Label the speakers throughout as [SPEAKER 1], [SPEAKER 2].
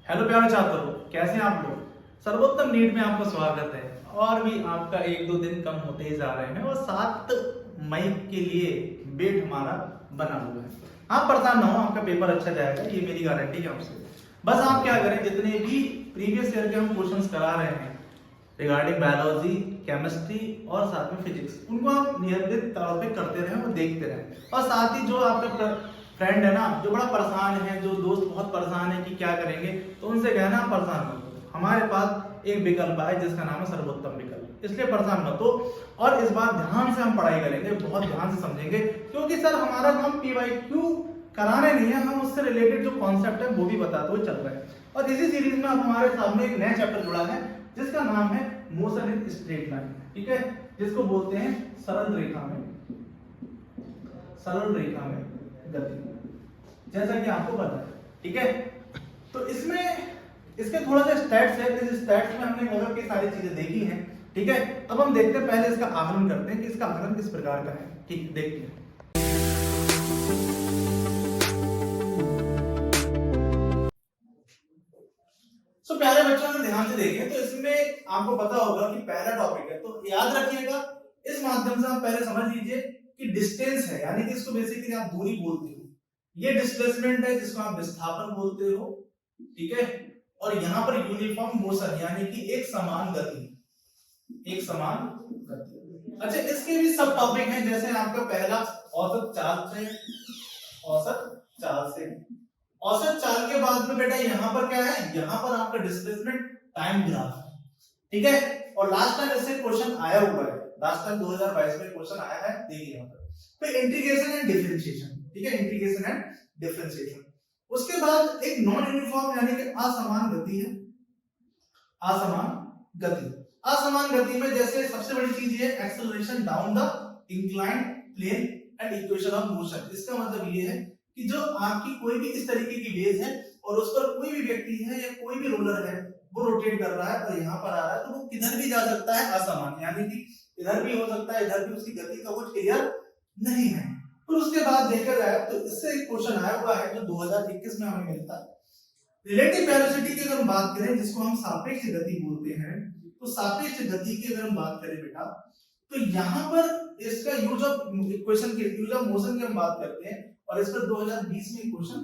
[SPEAKER 1] Hello प्यारे छात्रों, कैसे हैं आप लोग। सर्वोत्तम नीट में आपका स्वागत है। और भी आपका एक दो दिन कम होते ही जा रहे हैं और 7 मई के लिए वेट हमारा बना हुआ है। आप परेशान ना हो, आपका पेपर अच्छा जाएगा, ये मेरी गारंटी है आपसे। बस आप क्या करें, जितने भी प्रीवियस ईयर के हम क्वेश्चंस करा रहे हैं रिगार्डिंग बायोलॉजी, केमिस्ट्री और साथ में फिजिक्स, उनको आप नियमित तौर पे करते रहें और देखते रहें। और साथ ही जो आपका फ्रेंड है ना, जो बड़ा परेशान है, जो दोस्त बहुत परेशान है कि क्या करेंगे, तो उनसे कहना आप परेशान मत हो। हमारे पास एक विकल्प है जिसका नाम है सर्वोत्तम विकल्प, इसलिए परेशान मत हो। और इस बार ध्यान से हम पढ़ाई करेंगे, बहुत ध्यान से समझेंगे, क्योंकि सर हमारा काम PYQ कराने नहीं है, हम उससे रिलेटेड जो कॉन्सेप्ट है वो भी बताते हुए चल रहे हैं। और इसी सीरीज में अब हमारे सामने एक नया चैप्टर जुड़ा है जिसका नाम है मोशन इन स्ट्रेट लाइन, ठीक है, जिसको बोलते हैं सरल रेखा में गति, जैसा कि आपको पता है, ठीक है। तो इसमें इसके थोड़ा सा स्टैट्स है, इस स्टैट्स में हमने अगर की सारी चीजें देखी हैं, ठीक है। अब हम देखते हैं, पहले इसका आकलन करते हैं कि इसका आकलन किस प्रकार का है, ठीक, देखते हैं। तो प्यारे बच्चों, अगर ध्यान से देखें तो इसमें आपको पता होगा कि पहला टॉपिक है, तो याद रखिएगा, इस माध्यम से आप पहले समझ लीजिए कि डिस्टेंस है, यानी कि इसको बेसिकली आप दूरी बोलते हो। ये डिस्प्लेसमेंट है जिसको आप विस्थापन बोलते हो, ठीक है। और यहाँ पर यूनिफॉर्म मोशन, यानी कि एक समान गति। अच्छा, इसके भी सब टॉपिक हैं, जैसे आपका पहला औसत चाल के बाद में बेटा यहाँ पर क्या है, यहाँ पर आपका डिस्प्लेसमेंट टाइम ग्राफ है, ठीक है। और लास्ट टाइम इससे क्वेश्चन आया हुआ है, लास्ट टाइम 2022 में क्वेश्चन आया है, देखिए यहाँ पर। फिर इंटीग्रेशन एंड डिफरेंशिएशन, ठीक है, इंटीग्रेशन एंड डिफरेंशिएशन। उसके बाद एक नॉन यूनिफॉर्म, यानी कि असमान गति है। असमान गति में जैसे सबसे बड़ी चीज है acceleration down the inclined plane and equation of motion. इसका मतलब ये है कि जो आपकी कोई भी इस तरीके की बेस है और उस पर कोई भी व्यक्ति है या कोई भी रोलर है, वो रोटेट कर रहा है और यहाँ पर आ रहा है, तो वो किधर भी जा सकता है असमान, यानी कि इधर भी हो सकता है, इधर भी, उसकी गति का कुछ क्लियर नहीं है। फिर उसके बाद देखा जाए तो इससे एक क्वेश्चन आया हुआ है जो 2021 में हमें मिलता है, रिलेटिव वेलोसिटी की अगर हम बात करें, जिसको हम सापेक्ष गति बोलते हैं, तो सापेक्ष गति की अगर हम बात करें बेटा, तो यहाँ पर इसका यूज ऑफ इक्वेशन के, यूज ऑफ मोशन की हम बात करते हैं, और इस पर 2020 में क्वेश्चन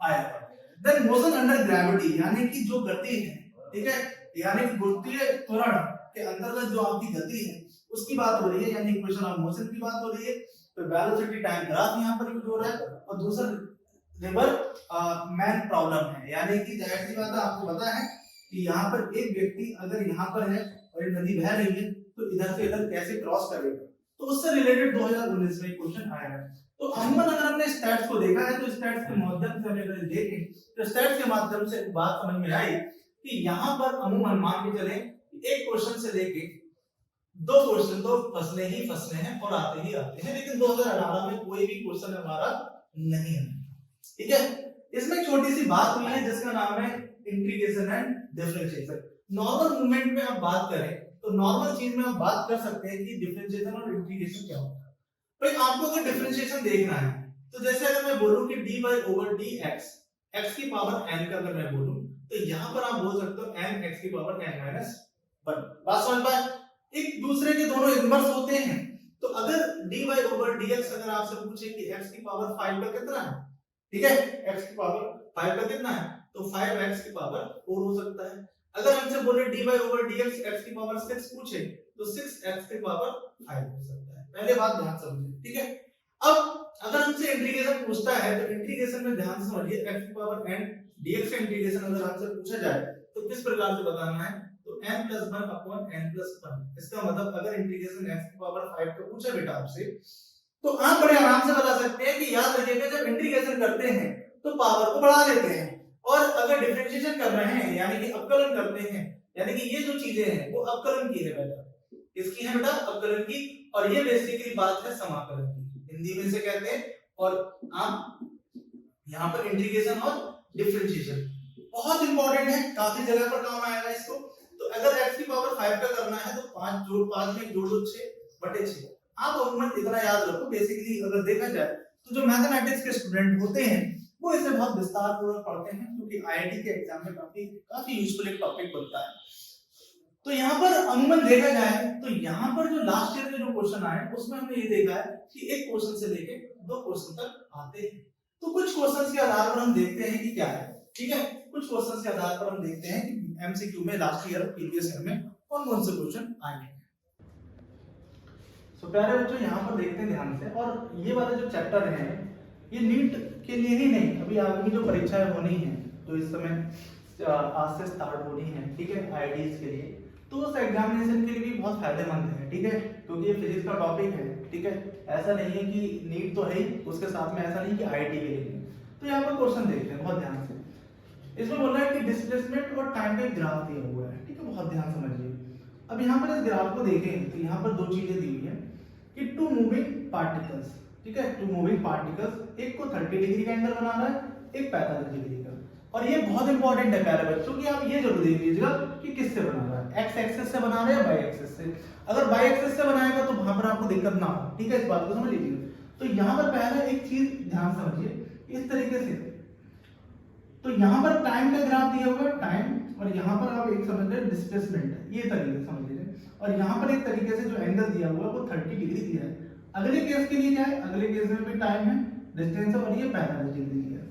[SPEAKER 1] आया था। देन मोशन अंडर ग्रेविटी, यानी कि जो गति है, ठीक है, यानी कि गुरुत्वीय त्वरण के अंतर्गत जो आपकी गति है उसकी बात हो रही है, यानी इक्वेशन ऑफ मोशन की बात हो रही है। तो वेलोसिटी टाइम ग्राफ यहाँ पर यूज हो रहा है। और दूसरा रिवर मैन प्रॉब्लम है, यानी कि जाहिर सी बात है, आपको पता है कि यहाँ पर एक व्यक्ति अगर यहाँ पर है और ये नदी बह रही है, तो इधर से इधर कैसे क्रॉस करेगा, तो उससे रिलेटेड 2019 में क्वेश्चन आया है। तो अमूमन अगर हमने स्टैट्स को देखा है, तो स्टैट्स के माध्यम से अगर देखें, तो स्टैट्स के माध्यम से बात समझ में आई कि यहाँ पर अमूमन मान के चले एक क्वेश्चन से लेके 2 क्वेश्चन तो फंसने हैं और आते ही आते हैं, लेकिन 2018 में कोई भी क्वेश्चन हमारा नहीं है, ठीक है। इसमें छोटी सी बात हुई है जिसका नाम है integration and differentiation. Normal movement में आप बात करें तो नॉर्मल चीज में हम बात कर सकते हैं कि डिफरेंशिएशन और इंटीग्रेशन क्या होता है। भाई आपको अगर डिफरेंशिएशन देखना है, तो जैसे अगर मैं बोलूं कि dy/dx, x की पावर n का अगर मैं बोलूं, तो यहां पर आप बोल सकते हो n x की पावर n-1। बात समझ पाए, एक दूसरे के दोनों इनवर्स होते हैं। तो अगर dy/dx अगर आपसे पूछे कि x की पावर 5 का कितना है, ठीक है, x की पावर 5 का कितना है, तो 5x की पावर 4 हो सकता है। अगर हमसे बोले dy/dx x की पावर 6 पूछे, तो 6x की पावर 5 हो सकता है। पहले बात ध्यान समझिए, ठीक है। अब अगर हमसे इंटीग्रेशन पूछता है, तो इंटीग्रेशन में ध्यान से समझिए, x की पावर n dx का इंटीग्रेशन अगर हमसे पूछा जाए तो किस प्रकार से बताना है, तो n + 1 अपॉन n + 1। इसका मतलब अगर इंटीग्रेशन x की पावर 5 का पूछा बेटा आपसे, तो आप बड़े आराम से बता सकते हैं कि याद रखिएगा, जब इंटीग्रेशन करते हैं तो पावर को बढ़ा लेते हैं, और अगर डिफरेंशिएशन कर रहे हैं यानी कि अवकलन करते हैं, यानी कि ये जो चीजें हैं वो अवकलन की है बेटा, इसकी है बेटा अवकलन की, और ये बेसिकली बात है समाकलन की, हिंदी में से कहते हैं। और आप यहाँ पर इंटीग्रेशन और डिफरेंशिएशन बहुत इंपॉर्टेंट है, काफी जगह पर काम आएगा इसको। तो अगर x की पावर 5 का करना है, तो 5 में जोड़ दो 6/6। आप अमूमन इतना याद रखो, बेसिकली अगर देखा जाए तो जो मैथमेटिक्स के स्टूडेंट होते हैं वो इसे बहुत विस्तार पूर्वक पढ़ते हैं, क्योंकि आईआईटी के एग्जाम में काफी यूजफुल एक टॉपिक बनता है। तो यहाँ पर अमूमन देखा जाए तो यहाँ पर जो लास्ट ईयर के जो क्वेश्चन आए उसमें हमने ये देखा है कि एक क्वेश्चन से लेके 2 क्वेश्चन तक आते हैं। तो कुछ क्वेश्चंस के आधार पर हम देखते हैं कि क्या है, ठीक है, कुछ क्वेश्चंस के आधार पर हम देखते हैं कि एमसीक्यू में लास्ट ईयर प्रीवियस ईयर में कौन कौन से क्वेश्चन आएंगे। तो प्यारे बच्चों यहाँ पर देखते हैं ध्यान से, और ये वाला जो चैप्टर है ये नीट के लिए ही नहीं, अभी आगे जो परीक्षाएं होनी है जो इस समय आज से स्टार्ट होनी है, ठीक है, आईआईटीज के लिए, तो उस एग्जामिनेशन के लिए भी बहुत फायदेमंद है, ठीक है, क्योंकि ये फिजिक्स का टॉपिक है, ठीक है, ऐसा नहीं है कि नीट तो है ही, उसके साथ में ऐसा नहीं कि आईआईटी के लिए। तो यहाँ पर क्वेश्चन देखते हैं बहुत ध्यान से। इसमें बोल रहा है कि डिस्प्लेसमेंट और टाइम का एक ग्राफ दिया हुआ है, ठीक है, बहुत ध्यान समझिए। अब यहाँ पर इस ग्राफ को देखें तो यहाँ पर 2 चीजें दी हुई है कि 2 मूविंग पार्टिकल्स, ठीक है, 2 मूविंग पार्टिकल्स, एक को 30 डिग्री का एंगल बना रहा है, एक 45 डिग्री का। और ये बहुत इंपॉर्टेंट है प्यारे बच्चों कि आप ये जरूर देख लीजिएगा कि किससे बना रहा है, एक्स एक्सिस से बना रहा है या वाई एक्सिस से। अगर वाई एक्सिस से बनाएगा तो वहां पर आपको दिक्कत ना हो, ठीक है, इस बात को समझ लीजिए। तो यहाँ पर पहला एक चीज ध्यान समझिए, इस तरीके से, तो यहाँ पर टाइम का ग्राफ दिया हुआ है, टाइम, और यहाँ पर आप एक समझ रहे डिस्प्लेसमेंट, ये तरीके समझ लीजिए, और यहाँ पर एक तरीके से जो एंगल दिया हुआ है वो 30 डिग्री दिया है। अगले केस के लिए क्या है, अगले केस में भी टाइम है, डिस्टेंस है, और ये 45 डिग्री दिया है।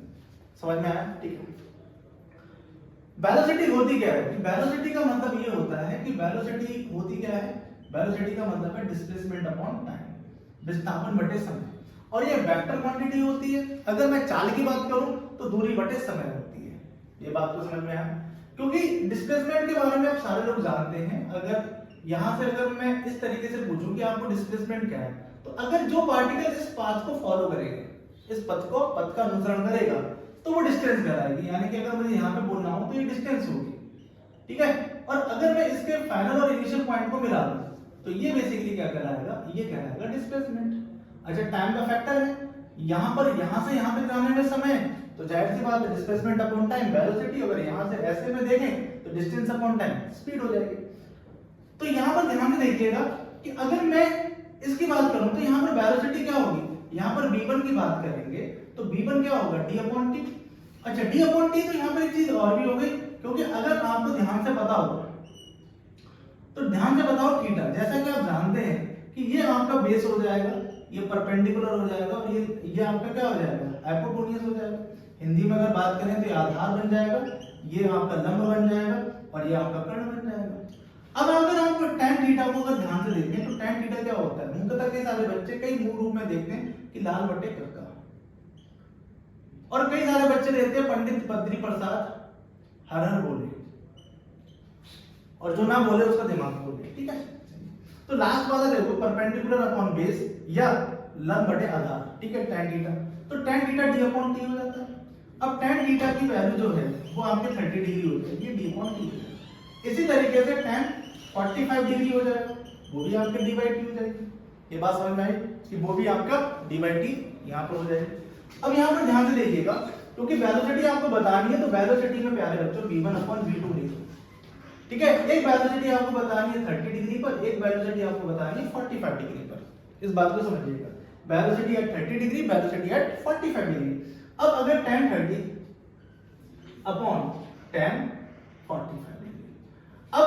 [SPEAKER 1] समझ में आया, ठीक है। वेलोसिटी होती क्या है, कि वेलोसिटी का मतलब ये होता है कि वेलोसिटी होती क्या है, वेलोसिटी का मतलब है डिस्प्लेसमेंट अपॉन टाइम, विस्थापन बटे समय, और ये वेक्टर क्वांटिटी होती है। अगर मैं चाल की बात करूं तो दूरी बटे समय होती है। ये बात को समझ में आया, क्योंकि डिस्प्लेसमेंट के बारे में आप सारे लोग जानते हैं। अगर यहां से अगर मैं इस तरीके से पूछूं कि आपको डिस्प्लेसमेंट क्या है, तो अगर जो पार्टिकल इस पाथ को फॉलो करेगा, इस पथ का अनुसरण करेगा, तो वो डिस्टेंस कहलाएगी। यानी कि अगर मुझे यहाँ पे बोलना हो तो ये डिस्टेंस होगी, ठीक है। और अगर मैं इसके फाइनल और इनिशियल पॉइंट को मिला दूं तो ये बेसिकली क्या कहलाएगा, ये कहलाएगा डिस्प्लेसमेंट। अच्छा, टाइम का फैक्टर है, यहाँ से यहाँ पे जाने में समय, तो जाहिर सी बात है डिस्प्लेसमेंट अपॉन टाइम वेलोसिटी। अगर यहाँ से ऐसे में देखें तो डिस्टेंस अपॉन टाइम स्पीड हो जाएगी। तो यहाँ पर ध्यान से देखिएगा कि अगर मैं इसकी बात करूं तो यहाँ पर वेलोसिटी क्या होगी, यहाँ पर v1 की बात करेंगे तो v1 क्या होगा, d अपॉन टी। अच्छा, d अपॉन टी, तो यहाँ पर एक चीज और भी हो गई, क्योंकि अगर आपको ध्यान से पता हो तो ध्यान से बताओ थीटा, जैसा कि आप जानते हैं कि ये आपका बेस हो जाएगा, ये परपेंडिकुलर हो जाएगा, और ये आपका क्या हो जाएगा, हाइपोटेन्यूज हो जाएगा। हिंदी में अगर बात करें तो ये आधार बन जाएगा, ये आपका लंब बन जाएगा, और ये आपका कर्ण बन जाएगा। अब अगर आप tan थीटा को अगर ध्यान से देखें तो tan थीटा क्या होता है, मुख्यतः कई सारे बच्चे कई मूल रूप में देखते हैं कि लाल बटे कक्का, और कई सारे बच्चे देखते हैं पंडित बद्री प्रसाद हर हर बोले, और जो ना बोले उसका दिमाग बोले, ठीक है। तो लास्ट वाला देखो, परपेंडिकुलर अपॉन बेस या लंब बटे आधार, ठीक है, tan थीटा। तो tan theta d upon t हो जाता है। अब tan थीटा की वैल्यू जो है वो आपके 30 डिग्री हो जाएगी, ये d अपॉन t है। इसी तरीके से tan 45 डिग्री हो जाएगा, वो भी आपके d बाई टी हो जाएगी। ये बात समझ में आई कि वो भी आपका d बाई टी यहाँ पर हो जाएगी। अब यहाँ पर ध्यान से देखिएगा, क्योंकि वेलोसिटी आपको बतानी है, तो वेलोसिटी में प्यारे बच्चों v1 अपॉन v2 लिखो, ठीक है। एक वेलोसिटी आपको बतानी है 30 डिग्री पर, एक वेलोसिटी आपको बतानी है 45 डिग्री पर। इस बात को समझिएगा, velocity at 30 degree, velocity at 45 degree. अब अगर tan 30 अपॉन tan 45 डिग्री, अब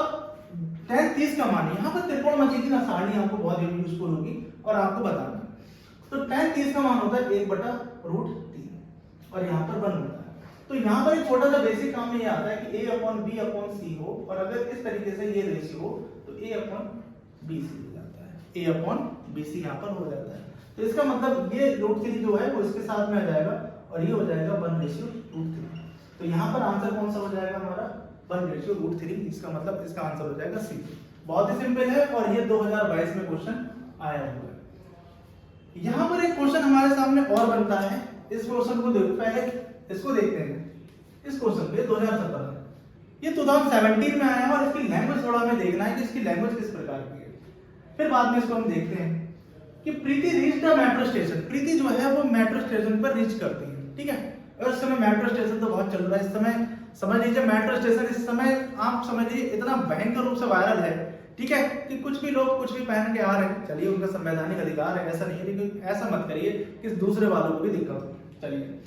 [SPEAKER 1] tan 30 का मान, यहाँ पर त्रिकोणमिति की सारणी आपको बहुत यूजफुल होगी और आपको बताना। तो tan 30 का मान होता है 1/√3, और यहाँ पर 1 होता है। तो यहाँ पर एक छोटा सा बेसिक काम में ये आता है कि a upon b upon c हो, और अगर इस तरीके से ये रेशियो हो तो a अपॉन bc हो जाता है, a अपॉन bc यहाँ पर हो जाता है। तो इसका मतलब ये √3 जो है वो इसके साथ में आ जाएगा, और ये हो जाएगा 1/√3। तो यहाँ पर आंसर कौन सा हो जाएगा हमारा, 1/√3। इसका मतलब इसका आंसर हो जाएगा सी। बहुत ही सिंपल है, और ये 2022 में क्वेश्चन आया हुआ है। यहाँ पर एक क्वेश्चन हमारे सामने और बनता है, इस क्वेश्चन को देखो, पहले इसको देखते हैं। इस क्वेश्चन पे 2017 में, ये 2017 में आया है, और इसकी लैंग्वेज थोड़ा हमें देखना है कि इसकी लैंग्वेज किस प्रकार की है। फिर बाद में इसको हम देखते हैं कि प्रीति रीच द मेट्रो स्टेशन। प्रीति जो है वो मेट्रो स्टेशन पर रीच करती है, ठीक है। और इस समय मेट्रो स्टेशन तो बहुत चल रहा है, इस समय समझ लीजिए मेट्रो स्टेशन इस समय आप समझिए इतना भयंकर रूप से वायरल है, ठीक है, कि कुछ भी लोग कुछ भी पहन के आ रहे हैं। चलिए, उनका संवैधानिक अधिकार है, ऐसा नहीं है, लेकिन ऐसा मत करिए कि दूसरे वालों को भी दिक्कत हो। चलिए,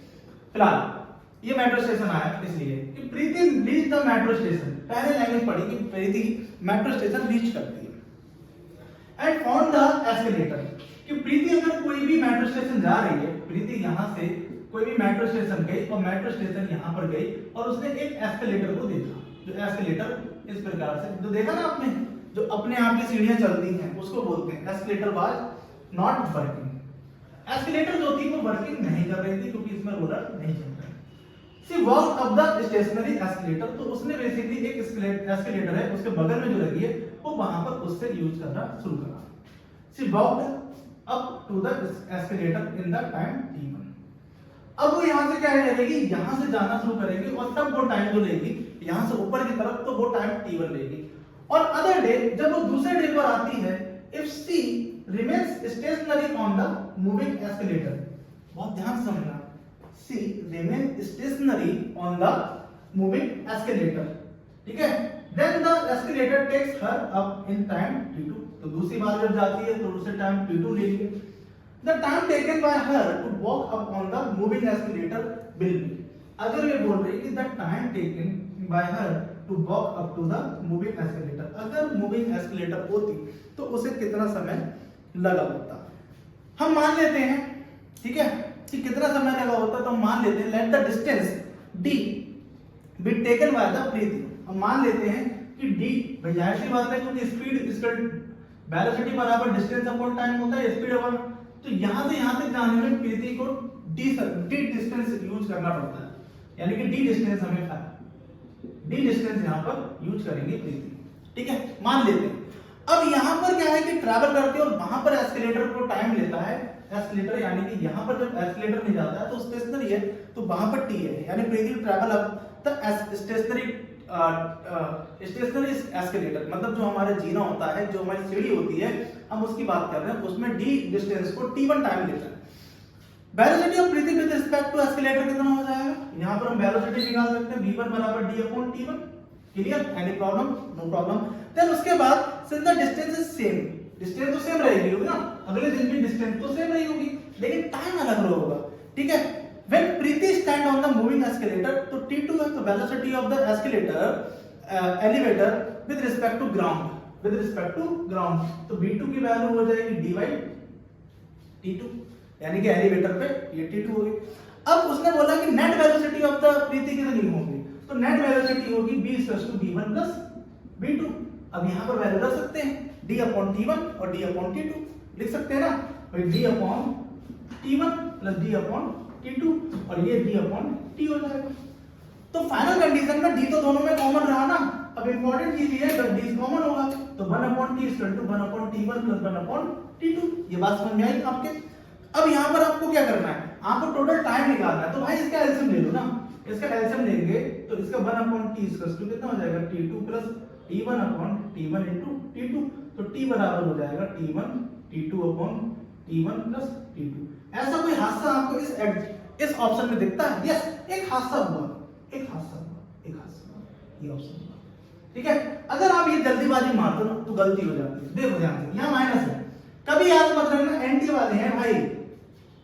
[SPEAKER 1] फिलहाल ये मेट्रो स्टेशन आया इसलिए कि प्रीति रीच द मेट्रो स्टेशन, पहले लैंग्वेज पढ़ी कि प्रीति मेट्रो स्टेशन रीच करती है। एंड फाउंड द एस्केलेटर, कि प्रीति अगर कोई भी मेट्रो स्टेशन जा रही है, प्रीति यहाँ से कोई भी मेट्रो स्टेशन गई और मेट्रो स्टेशन यहाँ पर गई और उसने एक एस्केलेटर को देखा, जो एस्केलेटर इस प्रकार से जो देखा ना आपने, जो अपने आप की सीढ़ियां चलती हैं उसको बोलते हैं escalator was not working. Escalator जो थी वो वर्किंग नहीं कर रही थी क्योंकि इसमें रोलर नहीं चल रहा है। She walk up the stationary escalator, तो उसने बेसिकली एक एस्केलेटर है उसके बगल में जो लगी है वो वहां पर उससे यूज करना शुरू करा। She walked up to the escalator in the time t1। अब वो यहाँ से क्या करेगी, यहाँ से जाना शुरू करेगी और तब वो टाइम जो लेगी यहाँ से ऊपर की तरफ, तो वो टाइम t1 लेगी। और अदर डे जब वो दूसरे डे पर आती है, if she remains stationary on the moving escalator, बहुत ध्यान से समझना, she remain stationary on the moving escalator, ठीक है, then the escalator takes her up in time t2। तो दूसरी बार जब जाती है तो उसे टाइम t2 लेगी। The time taken by her to walk up on the moving escalator will be, अगर ये बोल रही है कि the time taken by her to walk up to the moving escalator, अगर मूविंग एस्केलेटर होती तो उसे कितना समय लगा होता, हम मान लेते हैं, ठीक है, कि कितना समय लगा होता, तो हम मान लेते हैं let the distance d be taken by the Preeti. हम मान लेते हैं कि d, भाई जाहिर सी बात है क्योंकि स्पीड इसका वेलोसिटी बराबर डिस्टेंस अपॉन टाइम होता है, स्पीड अपॉन, तो यहां से यहां तक जाने में प्रीति को d डिस्टेंस यूज करना पड़ता है, यानी कि d डिस्टेंस हमें d डिस्टेंस यहां पर यूज करेंगे प्रीति, ठीक है, मान लेते हैं। अब यहां पर क्या है कि ट्रैवल करते हैं और वहां पर एस्केलेटर को टाइम लेता है, एस्केलेटर यानी कि यहां पर जब एस्केलेटर नहीं जाता है तो स्टेशनरी है, तो वहां पर t है, यानी Preeti travel up the stationary escalator, मतलब जो हमारा जीना होता है, जो हमारी सीढ़ी होती है, हम उसकी बात कर रहे हैं, उसमें d डिस्टेंस को t1 टाइम लेता है। Velocity of Preeti with respect to escalator कितना हो जाएगा, यहां पर हम वेलोसिटी निकाल सकते हैं v1 बराबर d upon t1, clear, any problem, no problem. Then उसके बाद since the distance is same, distance तो सेम रहेगी होगी ना, अगले दिन भी डिस्टेंस तो सेम रही होगी, लेकिन टाइम अलग होगा, ठीक है। When Preeti stand on the moving escalator, तो T2 है तो velocity of the escalator elevator with respect to ground, with respect to ground, तो V2 की वैल्यू हो जाएगी d by T2, यानी कि एलिवेटर पे ये T2 होगी। अब उसने बोला कि नेट वेलोसिटी ऑफ द प्रीति कितनी होगी, तो नेट वेलोसिटी होगी b v1 plus v2। अब यहाँ पर वैल्यू रख सकते हैं d अपॉन t1 और d अपॉन t2 लिख सकते हैं ना, भाई d upon t1 plus d upon t2 और ये d अपॉन t हो जाएगा। तो फाइनल कंडीशन में d तो दोनों में कॉमन रहा ना, अब इंपॉर्टेंट चीज ये है जब d कॉमन होगा तो 1 upon t equal to 1 upon t1 plus 1 upon t2, ये बात समझ में आई आपके। अब यहाँ पर आपको क्या करना है, आपको टोटल टाइम निकालना है, तो भाई इसका एलसीएम ले लो ना, इसका एलसीएम लेंगे तो इसका 1 अपॉन t इक्वल टू कितना हो जाएगा t2 plus t1 upon t1 into t2, तो t बराबर हो जाएगा t1 t2 upon t1 plus t2। ऐसा कोई हादसा आपको इस ऑप्शन में दिखता है? यस, एक हादसा हुआ, एक हादसा हुआ, एक हादसा हुआ, ये ऑप्शन हुआ, ठीक है। अगर आप ये जल्दीबाजी मारते हो तो गलती हो जाती है। देखो ध्यान से, यहाँ माइनस है, कभी याद मत रखना एंटी वाले हैं भाई,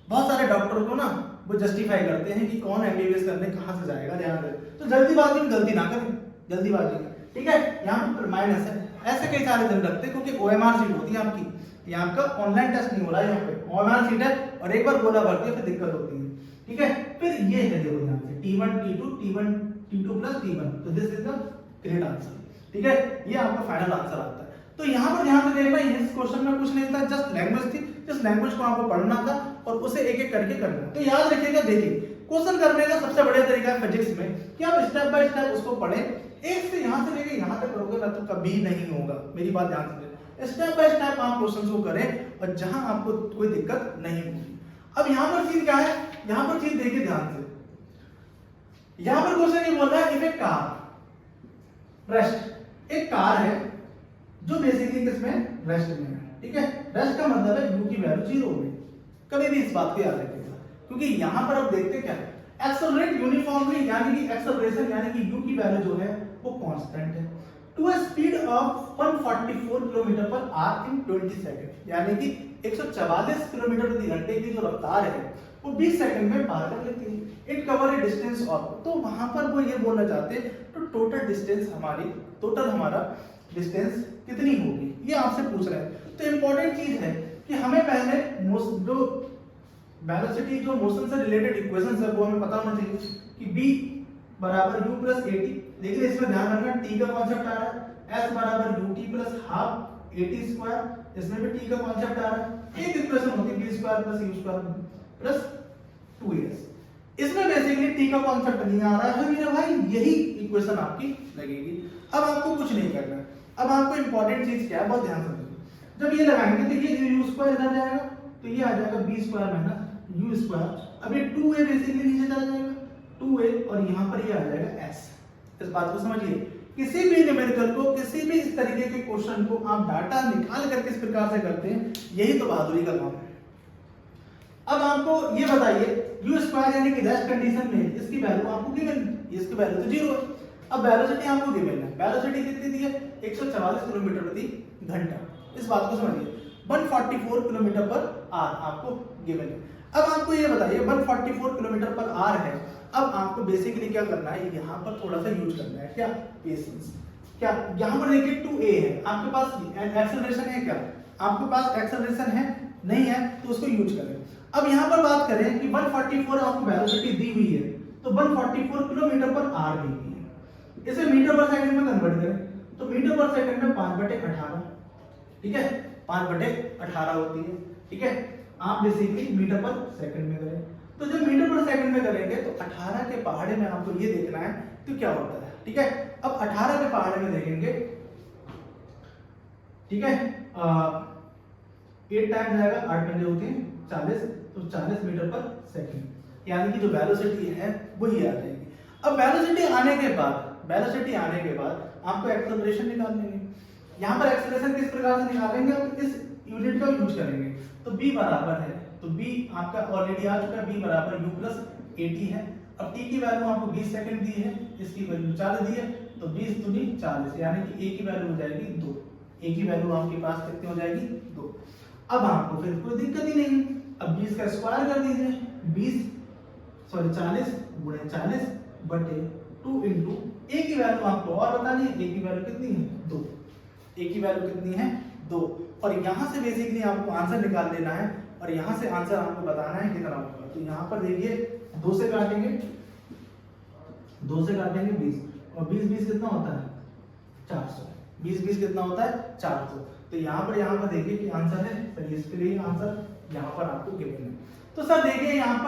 [SPEAKER 1] बहुत सारे डॉक्टर को ना वो जस्टिफाई करते हैं कि कौन एमबीबीएस करने कहाँ से जाएगा, ध्यान से, तो जल्दीबाजी में गलती ना करें, जल्दीबाजी में, ठीक है। यहाँ पर माइनस है, ऐसे कई सारे दिन रखते हैं क्योंकि ओएमआर सीट होती है आपकी, ये आपका ऑनलाइन टेस्ट नहीं हो रहा है, यहाँ पे ओएमआर सीट है और एक बार गोला भरती है फिर दिक्कत होती है, ठीक है। फिर ये है, देखो ध्यान से, t1 t2 t1 t2 plus t1, तो this is the correct answer, ठीक है, ये आपका फाइनल आंसर आता है। तो यहाँ पर ध्यान से देखना, इस क्वेश्चन में कुछ नहीं था, जस्ट लैंग्वेज थी, जिस लैंग्वेज को आपको पढ़ना था और उसे एक एक करके करना। तो याद रखिएगा, देखिए क्वेश्चन करने का सबसे बढ़िया तरीका है फिजिक्स में कि आप स्टेप बाय स्टेप उसको पढ़ें, एक से यहाँ से लेके यहाँ तक करोगे ना तो कभी नहीं होगा, मेरी बात ध्यान से, स्टेप बाय स्टेप आप क्वेश्चन को करें और जहां आपको कोई दिक्कत नहीं होगी। अब यहाँ पर चीज क्या है, यहाँ पर चीज देखिए ध्यान से, यहाँ पर क्वेश्चन ये बोल रहा है इफ ए कार रेस्ट, एक कार है जो बेसिकली किसमें रेस्ट में है, ठीक है। रेस्ट का मतलब है u की वैल्यू 0 होगी, कभी भी इस बात को याद रखिएगा, क्योंकि यहाँ पर आप देखते क्या है, एक्सेलरेट यूनिफॉर्मली, यानी कि एक्सेलरेशन यानी कि u की वैल्यू जो है वो कांस्टेंट है, to a speed of 144 kilometre per hour in 20 second, यानी कि 144 किलोमीटर प्रति घंटे की जो रफ्तार है वो 20 सेकंड में पार कर लेती है। It cover A distance of, तो वहां पर वो ये बोलना चाहते हैं तो टोटल हमारा डिस्टेंस कितनी होगी, ये आपसे पूछ रहे हैं। तो इंपॉर्टेंट चीज है कि हमें पहले जो वेलोसिटी जो मोशन से रिलेटेड इक्वेशंस है वो हमें पता होना चाहिए कि b बराबर u प्लस at। देखिए इसमें ध्यान रखना t का कॉन्सेप्ट आ रहा है, s बराबर ut plus half at square, इसमें भी t का कॉन्सेप्ट आ रहा है। एक इक्वेशन होती है b square plus u square plus 2as, इसमें बेसिकली t का कॉन्सेप्ट नहीं आ रहा है मेरे भाई, यही इक्वेशन आपकी लगेगी। अब आपको कुछ नहीं करना है, अब आपको इंपॉर्टेंट चीज क्या है बहुत ध्यान से समझिए। जब ये लगाएंगे तो ये u स्क्वायर इधर जाएगा तो ये आ जाएगा b square minus u square, अब ये 2a बेसिकली नीचे चला जाएगा 2a और यहाँ पर ये आ जाएगा s। इस बात को समझिए, किसी भी न्यूमेरिकल को, किसी भी इस तरीके के क्वेश्चन को आप डाटा निकाल करके इस प्रकार से करते हैं, यही तो बहादुरी का काम है। अब आपको ये बताइए u स्क्वायर यानी कि रेस्ट कंडीशन में इसकी वैल्यू आपको गिवन, इसकी वैल्यू तो 0 है। अब वेलोसिटी आपको गिवन है, वेलोसिटी कितनी दी है 144 किलोमीटर प्रति घंटा, इस बात को समझिए। 144 किलोमीटर पर आवर आपको गिवन है। अब आपको ये बताइए 144 किलोमीटर पर आवर है, अब आपको बेसिकली क्या करना है, यहाँ पर थोड़ा सा यूज करना है, क्या पेशेंस। क्या यहाँ पर देखिए 2a है, आपके पास एक्सेलरेशन है, क्या आपके पास एक्सेलरेशन है, नहीं है तो उसको यूज करें। अब यहाँ पर बात करें कि 144 आपको वेलोसिटी दी हुई है, तो 144 किलोमीटर पर आवर दी हुई है, इसे मीटर पर सेकंड में कन्वर्ट करें तो मीटर पर सेकंड में 5/18, ठीक है 5/18 होती है, ठीक है। आप बेसिकली मीटर पर सेकंड में करें, तो जब मीटर पर सेकंड में करेंगे तो 18 के पहाड़े में आपको ये देखना है तो क्या होता है, ठीक है। अब 18 के पहाड़े में देखेंगे, ठीक है 8 टाइम जाएगा, 8 पंजे होते हैं 40, तो 40 मीटर पर सेकंड, यानी कि जो वेलोसिटी है वही आ जाएगी। अब वेलोसिटी आने के बाद आपको एक्सेलरेशन निकालनी है। यहाँ पर एक्सेलरेशन किस प्रकार से निकालेंगे, हम इस यूनिट का यूज करेंगे। तो b बराबर है, तो b आपका ऑलरेडी आ चुका है, b बराबर u प्लस at है। अब t की वैल्यू आपको 20 सेकंड दी है, इसकी वैल्यू 40 दी है, तो 20 दूनी 40, यानी कि a की वैल्यू हो जाएगी 2, a की वैल्यू आपके पास कितनी हो जाएगी 2। अब आपको फिर कोई दिक्कत ही नहीं, अब 20 का स्क्वायर कर दीजिए, 40 गुणे 40 बटे 2 इंटू a की वैल्यू आपको और बतानी है, a की वैल्यू कितनी है 2, a की वैल्यू कितनी है 2, और यहाँ से बेसिकली आपको आंसर निकाल लेना है और यहाँ से आंसर आपको बताना है कितना होगा। तो यहाँ पर देखिए 2 से काटेंगे 20 और 20 कितना होता है 400, 20 कितना होता है 400। तो यहाँ पर देखिए कि आंसर है, तो इसके लिए आंसर यहाँ पर आपको गिवन है। तो सर देखिए यहाँ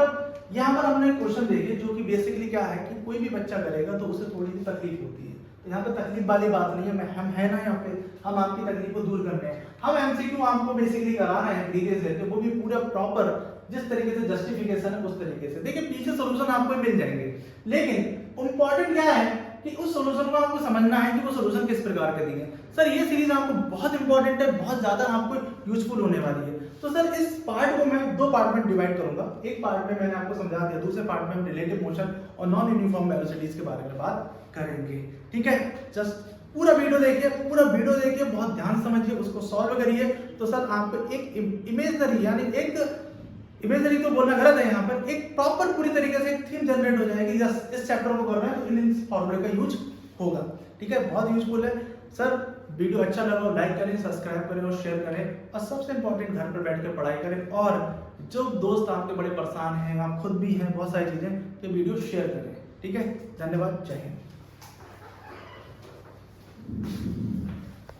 [SPEAKER 1] पर हमने क्वेश्चन देखे जो कि बेसिकली क्या है कि कोई भी बच्चा करेगा तो उसे थोड़ी सी तकलीफ होती है, तो यहाँ पे तकलीफ वाली बात नहीं है, हम है ना यहाँ पे, हम आपकी तकलीफ को दूर करने हैं। हम एमसीक्यू आपको बेसिकली करा रहे हैं तरीके से, तो वो भी पूरा प्रॉपर जिस तरीके से जस्टिफिकेशन है उस तरीके से। देखिए पीछे सॉल्यूशन आपको मिल जाएंगे, लेकिन इंपॉर्टेंट क्या है कि उस सॉल्यूशन को आपको समझना है कि वो सॉल्यूशन किस प्रकार के दिए। सर ये सीरीज आपको बहुत इंपॉर्टेंट है, बहुत ज्यादा आपको यूजफुल होने वाली है। तो सर इस पार्ट को मैं 2 पार्ट में डिवाइड करूंगा। एक पार्ट में मैंने आपको समझा दिया, दूसरे पार्ट में हम रिलेटिव मोशन और नॉन यूनिफॉर्म वेलोसिटीज के बारे में बात करेंगे, ठीक है। जस्ट पूरा वीडियो देखिए, बहुत ध्यान समझिए, उसको सॉल्व करिए। तो सर आपको एक इमेजरी, यानी एक इमेजरी तो बोलना गलत है, यहाँ पर एक प्रॉपर पूरी तरीके से एक थीम जनरेट हो जाएगी। इस चैप्टर को कर रहे हैं तो इन फॉर्मूले का यूज होगा, ठीक है, बहुत यूजफुल है। सर वीडियो अच्छा लगा लाइक करें, सब्सक्राइब करें और शेयर करें, और सबसे इंपॉर्टेंट घर पर बैठ कर पढ़ाई करें। और जो दोस्त आपके बड़े परेशान हैं, आप खुद भी हैं बहुत सारी चीजें, तो वीडियो शेयर करें, ठीक है। धन्यवाद, जय हिंद।